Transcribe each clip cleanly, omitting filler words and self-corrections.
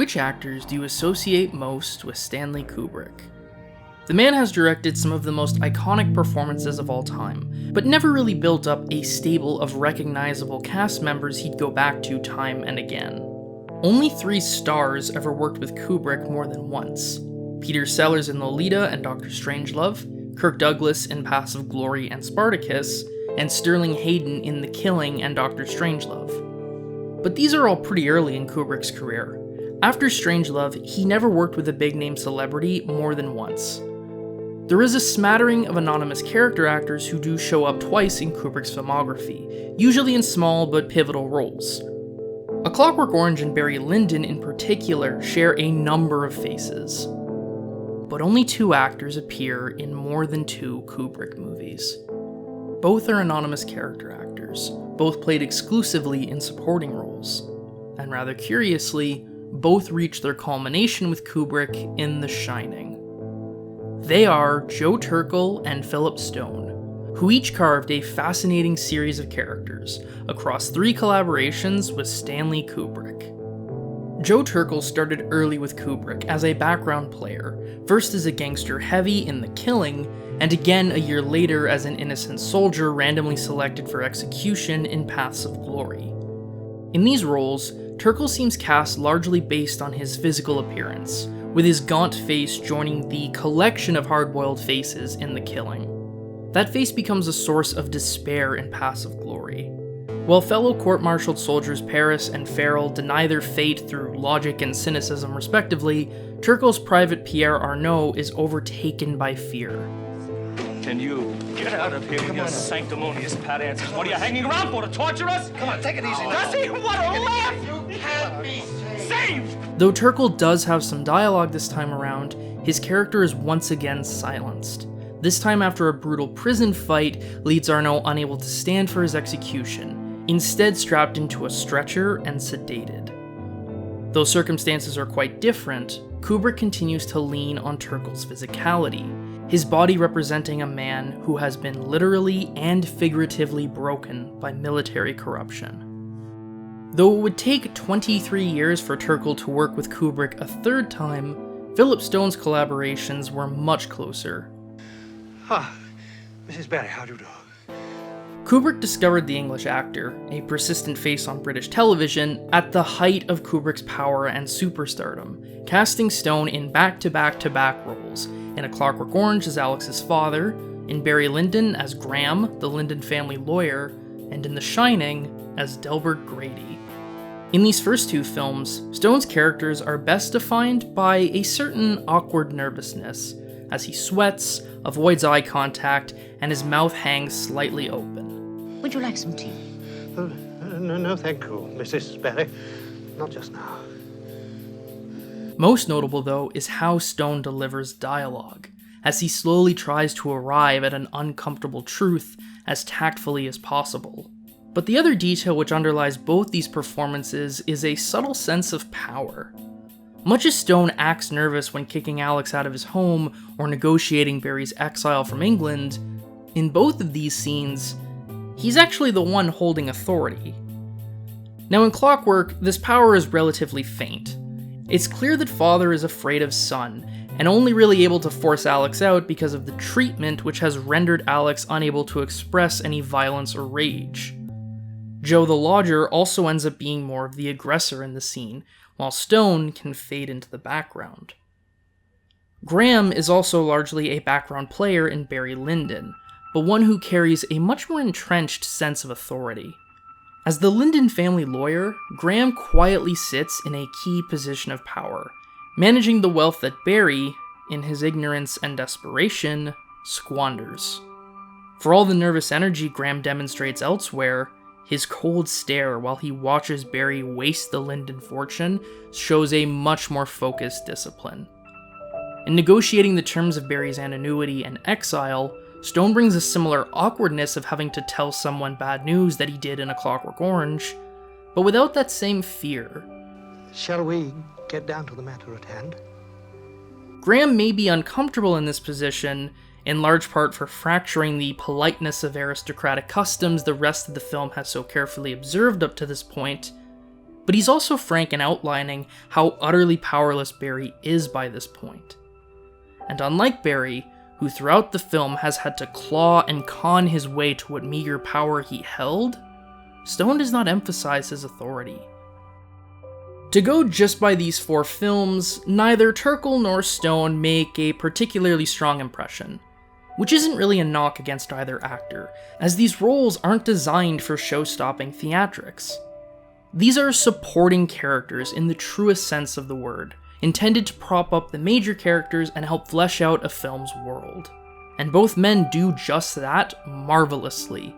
Which actors do you associate most with Stanley Kubrick? The man has directed some of the most iconic performances of all time, but never really built up a stable of recognizable cast members he'd go back to time and again. Only 3 stars ever worked with Kubrick more than once: Peter Sellers in Lolita and Dr. Strangelove, Kirk Douglas in Paths of Glory and Spartacus, and Sterling Hayden in The Killing and Dr. Strangelove. But these are all pretty early in Kubrick's career. After Strangelove, he never worked with a big-name celebrity more than once. There is a smattering of anonymous character actors who do show up twice in Kubrick's filmography, usually in small but pivotal roles. A Clockwork Orange and Barry Lyndon in particular share a number of faces. But only 2 actors appear in more than 2 Kubrick movies. Both are anonymous character actors, both played exclusively in supporting roles, and rather curiously, both reach their culmination with Kubrick in The Shining. They are Joe Turkel and Philip Stone, who each carved a fascinating series of characters across 3 collaborations with Stanley Kubrick. Joe Turkel started early with Kubrick as a background player, first as a gangster heavy in The Killing, and again a year later as an innocent soldier randomly selected for execution in Paths of Glory. In these roles, Turkel seems cast largely based on his physical appearance, with his gaunt face joining the collection of hard-boiled faces in The Killing. That face becomes a source of despair in Paths of Glory. While fellow court-martialed soldiers Paris and Farrell deny their fate through logic and cynicism respectively, Turkel's private Pierre Arnaud is overtaken by fear. And you, get out of here with your sanctimonious pat answers. What are you hanging around for, to torture us? Come on, take it easy. Does he? What a laugh! You can't be saved! Though Turkel does have some dialogue this time around, his character is once again silenced. This time after a brutal prison fight leaves Arnaud unable to stand for his execution, instead strapped into a stretcher and sedated. Though circumstances are quite different, Kubrick continues to lean on Turkel's physicality, his body representing a man who has been literally and figuratively broken by military corruption. Though it would take 23 years for Turkel to work with Kubrick a 3rd time, Philip Stone's collaborations were much closer. Mrs. Barry, how do you do? Kubrick discovered the English actor, a persistent face on British television, at the height of Kubrick's power and superstardom, casting Stone in back-to-back-to-back roles, in A Clockwork Orange as Alex's father, in Barry Lyndon as Graham, the Lyndon family lawyer, and in The Shining as Delbert Grady. In these first 2 films, Stone's characters are best defined by a certain awkward nervousness, as he sweats, avoids eye contact, and his mouth hangs slightly open. Would you like some tea? No, thank you, Mrs. Barry. Not just now. Most notable, though, is how Stone delivers dialogue, as he slowly tries to arrive at an uncomfortable truth as tactfully as possible. But the other detail which underlies both these performances is a subtle sense of power. Much as Stone acts nervous when kicking Alex out of his home or negotiating Barry's exile from England, in both of these scenes, he's actually the one holding authority. Now in Clockwork, this power is relatively faint. It's clear that father is afraid of son, and only really able to force Alex out because of the treatment which has rendered Alex unable to express any violence or rage. Joe the lodger also ends up being more of the aggressor in the scene, while Stone can fade into the background. Graham is also largely a background player in Barry Lyndon, but one who carries a much more entrenched sense of authority. As the Lyndon family lawyer, Graham quietly sits in a key position of power, managing the wealth that Barry, in his ignorance and desperation, squanders. For all the nervous energy Graham demonstrates elsewhere, his cold stare while he watches Barry waste the Lyndon fortune shows a much more focused discipline. In negotiating the terms of Barry's anonymity and exile, Stone brings a similar awkwardness of having to tell someone bad news that he did in A Clockwork Orange, but without that same fear. Shall we get down to the matter at hand? Graham may be uncomfortable in this position, in large part for fracturing the politeness of aristocratic customs the rest of the film has so carefully observed up to this point, but he's also frank in outlining how utterly powerless Barry is by this point. And unlike Barry, who throughout the film has had to claw and con his way to what meager power he held, Stone does not emphasize his authority. To go just by these 4 films, neither Turkel nor Stone make a particularly strong impression, which isn't really a knock against either actor, as these roles aren't designed for show-stopping theatrics. These are supporting characters in the truest sense of the word, intended to prop up the major characters and help flesh out a film's world. And both men do just that marvelously,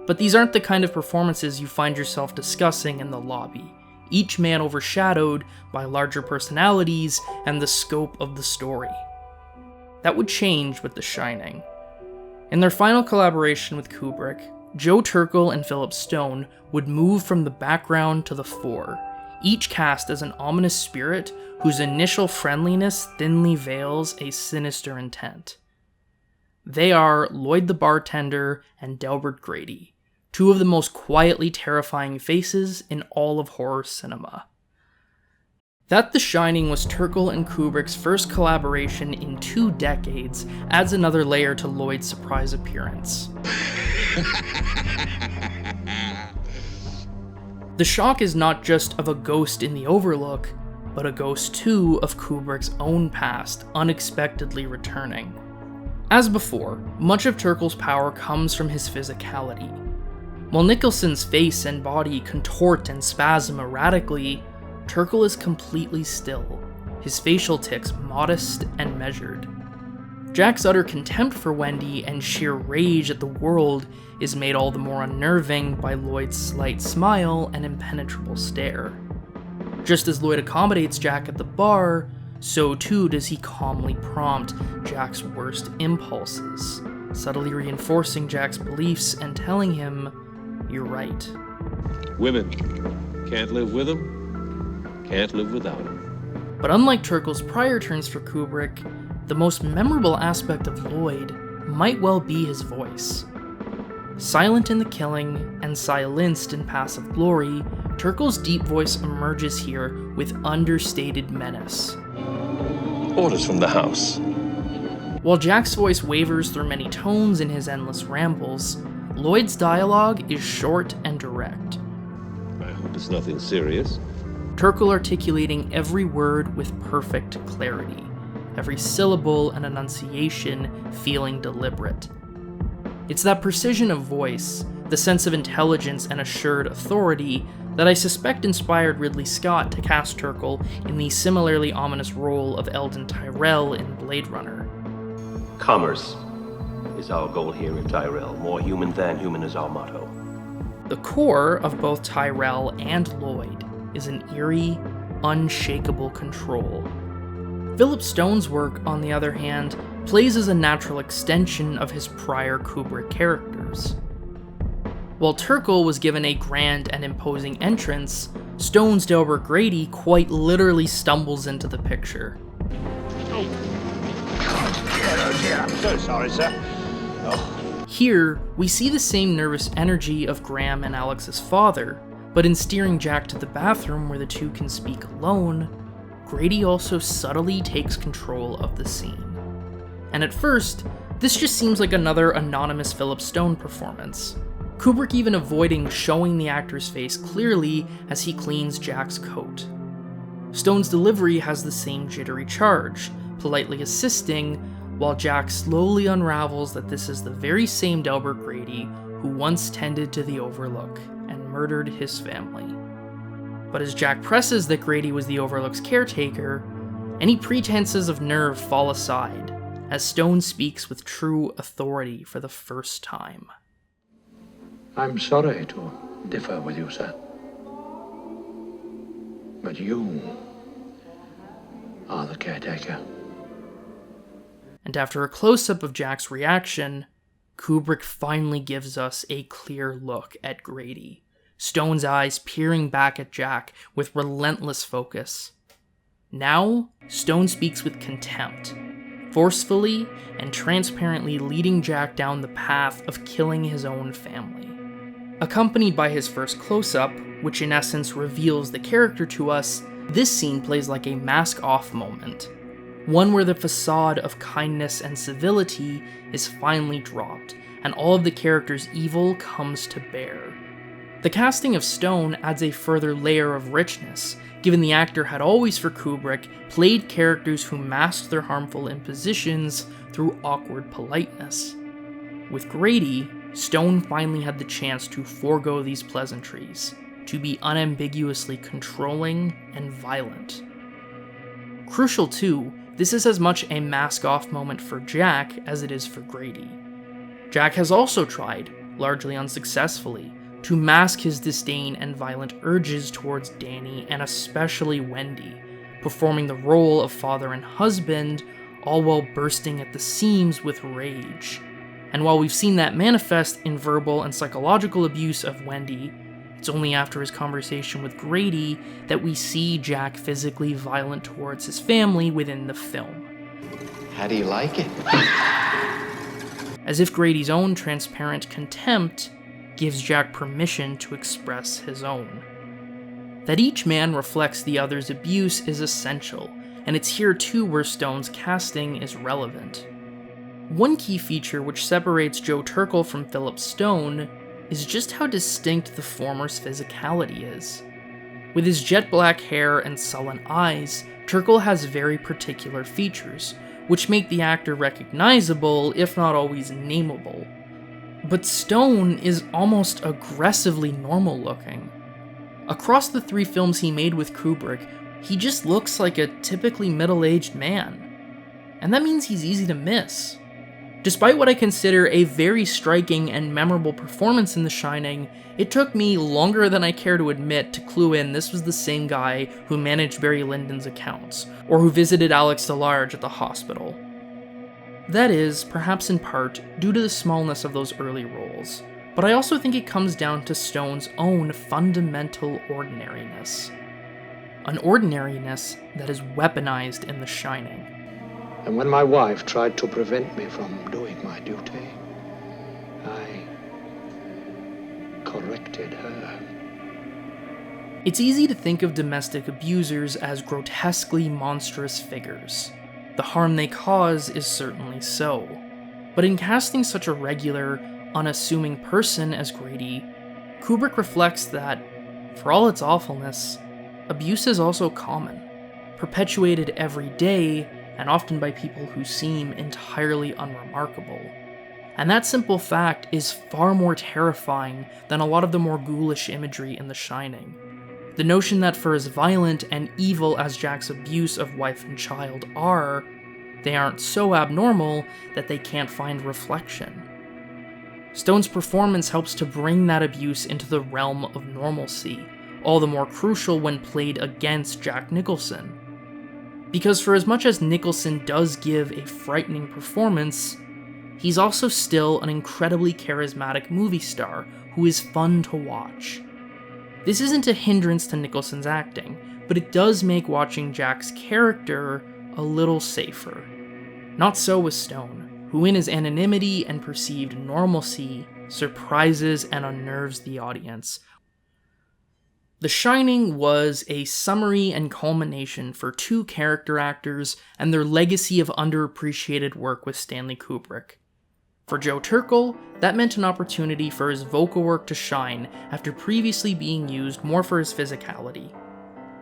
but these aren't the kind of performances you find yourself discussing in the lobby, each man overshadowed by larger personalities and the scope of the story. That would change with The Shining. In their final collaboration with Kubrick, Joe Turkel and Philip Stone would move from the background to the fore, each cast as an ominous spirit whose initial friendliness thinly veils a sinister intent. They are Lloyd the bartender and Delbert Grady, 2 of the most quietly terrifying faces in all of horror cinema. That The Shining was Turkel and Kubrick's first collaboration in 2 decades adds another layer to Lloyd's surprise appearance. The shock is not just of a ghost in the Overlook, but a ghost too of Kubrick's own past unexpectedly returning. As before, much of Turkel's power comes from his physicality. While Nicholson's face and body contort and spasm erratically, Turkel is completely still, his facial tics modest and measured. Jack's utter contempt for Wendy and sheer rage at the world is made all the more unnerving by Lloyd's slight smile and impenetrable stare. Just as Lloyd accommodates Jack at the bar, so too does he calmly prompt Jack's worst impulses, subtly reinforcing Jack's beliefs and telling him, "You're right." Women. Can't live with them, can't live without them. But unlike Turkel's prior turns for Kubrick, the most memorable aspect of Lloyd might well be his voice. Silent in The Killing and silenced in Passive Glory, Turkel's deep voice emerges here with understated menace. Orders from the house. While Jack's voice wavers through many tones in his endless rambles, Lloyd's dialogue is short and direct. I hope it's nothing serious. Turkel articulating every word with perfect clarity, every syllable and enunciation feeling deliberate. It's that precision of voice, the sense of intelligence and assured authority, that I suspect inspired Ridley Scott to cast Turkel in the similarly ominous role of Eldon Tyrell in Blade Runner. Commerce is our goal here in Tyrell. More human than human is our motto. The core of both Tyrell and Lloyd is an eerie, unshakable control. Philip Stone's work, on the other hand, plays as a natural extension of his prior Kubrick characters. While Turkel was given a grand and imposing entrance, Stone's Delbert Grady quite literally stumbles into the picture. Oh dear, I'm so sorry, sir. Here, we see the same nervous energy of Graham and Alex's father, but in steering Jack to the bathroom where the two can speak alone, Grady also subtly takes control of the scene. And at first, this just seems like another anonymous Philip Stone performance. Kubrick even avoiding showing the actor's face clearly as he cleans Jack's coat. Stone's delivery has the same jittery charge, politely assisting, while Jack slowly unravels that this is the very same Delbert Grady who once tended to the Overlook and murdered his family. But as Jack presses that Grady was the Overlook's caretaker, any pretenses of nerve fall aside, as Stone speaks with true authority for the first time. I'm sorry to differ with you, sir. But you are the caretaker. And after a close-up of Jack's reaction, Kubrick finally gives us a clear look at Grady, Stone's eyes peering back at Jack with relentless focus. Now, Stone speaks with contempt, forcefully and transparently leading Jack down the path of killing his own family. Accompanied by his first close-up, which in essence reveals the character to us, this scene plays like a mask-off moment. One where the facade of kindness and civility is finally dropped, and all of the character's evil comes to bear. The casting of Stone adds a further layer of richness, given the actor had always, for Kubrick, played characters who masked their harmful impositions through awkward politeness. With Grady, Stone finally had the chance to forego these pleasantries, to be unambiguously controlling and violent. Crucial too, this is as much a mask-off moment for Jack as it is for Grady. Jack has also tried, largely unsuccessfully, to mask his disdain and violent urges towards Danny and especially Wendy, performing the role of father and husband, all while bursting at the seams with rage. And while we've seen that manifest in verbal and psychological abuse of Wendy, it's only after his conversation with Grady that we see Jack physically violent towards his family within the film. How do you like it? As if Grady's own transparent contempt gives Jack permission to express his own. That each man reflects the other's abuse is essential, and it's here too where Stone's casting is relevant. One key feature which separates Joe Turkel from Philip Stone is just how distinct the former's physicality is. With his jet black hair and sullen eyes, Turkel has very particular features, which make the actor recognizable, if not always nameable. But Stone is almost aggressively normal looking. Across the 3 films he made with Kubrick, he just looks like a typically middle-aged man. And that means he's easy to miss. Despite what I consider a very striking and memorable performance in The Shining, it took me longer than I care to admit to clue in this was the same guy who managed Barry Lyndon's accounts, or who visited Alex DeLarge at the hospital. That is, perhaps in part, due to the smallness of those early roles, but I also think it comes down to Stone's own fundamental ordinariness. An ordinariness that is weaponized in The Shining. And when my wife tried to prevent me from doing my duty, I corrected her. It's easy to think of domestic abusers as grotesquely monstrous figures. The harm they cause is certainly so. But in casting such a regular, unassuming person as Grady, Kubrick reflects that, for all its awfulness, abuse is also common, perpetuated every day, and often by people who seem entirely unremarkable. And that simple fact is far more terrifying than a lot of the more ghoulish imagery in The Shining. The notion that for as violent and evil as Jack's abuse of wife and child are, they aren't so abnormal that they can't find reflection. Stone's performance helps to bring that abuse into the realm of normalcy, all the more crucial when played against Jack Nicholson. Because for as much as Nicholson does give a frightening performance, he's also still an incredibly charismatic movie star who is fun to watch. This isn't a hindrance to Nicholson's acting, but it does make watching Jack's character a little safer. Not so with Stone, who in his anonymity and perceived normalcy surprises and unnerves the audience. The Shining was a summary and culmination for 2 character actors and their legacy of underappreciated work with Stanley Kubrick. For Joe Turkel, that meant an opportunity for his vocal work to shine after previously being used more for his physicality.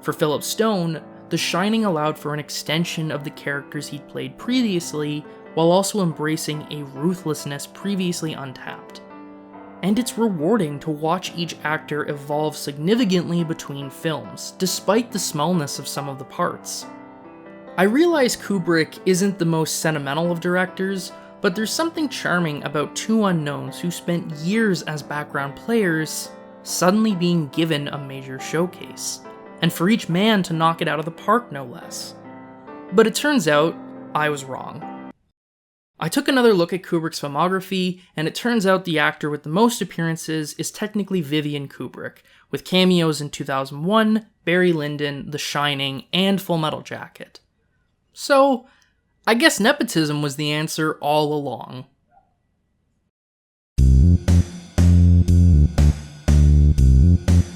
For Philip Stone, The Shining allowed for an extension of the characters he'd played previously, while also embracing a ruthlessness previously untapped. And it's rewarding to watch each actor evolve significantly between films, despite the smallness of some of the parts. I realize Kubrick isn't the most sentimental of directors, but there's something charming about 2 unknowns who spent years as background players suddenly being given a major showcase, and for each man to knock it out of the park no less. But it turns out, I was wrong. I took another look at Kubrick's filmography, and it turns out the actor with the most appearances is technically Vivian Kubrick, with cameos in 2001, Barry Lyndon, The Shining, and Full Metal Jacket. So, I guess nepotism was the answer all along. Bye.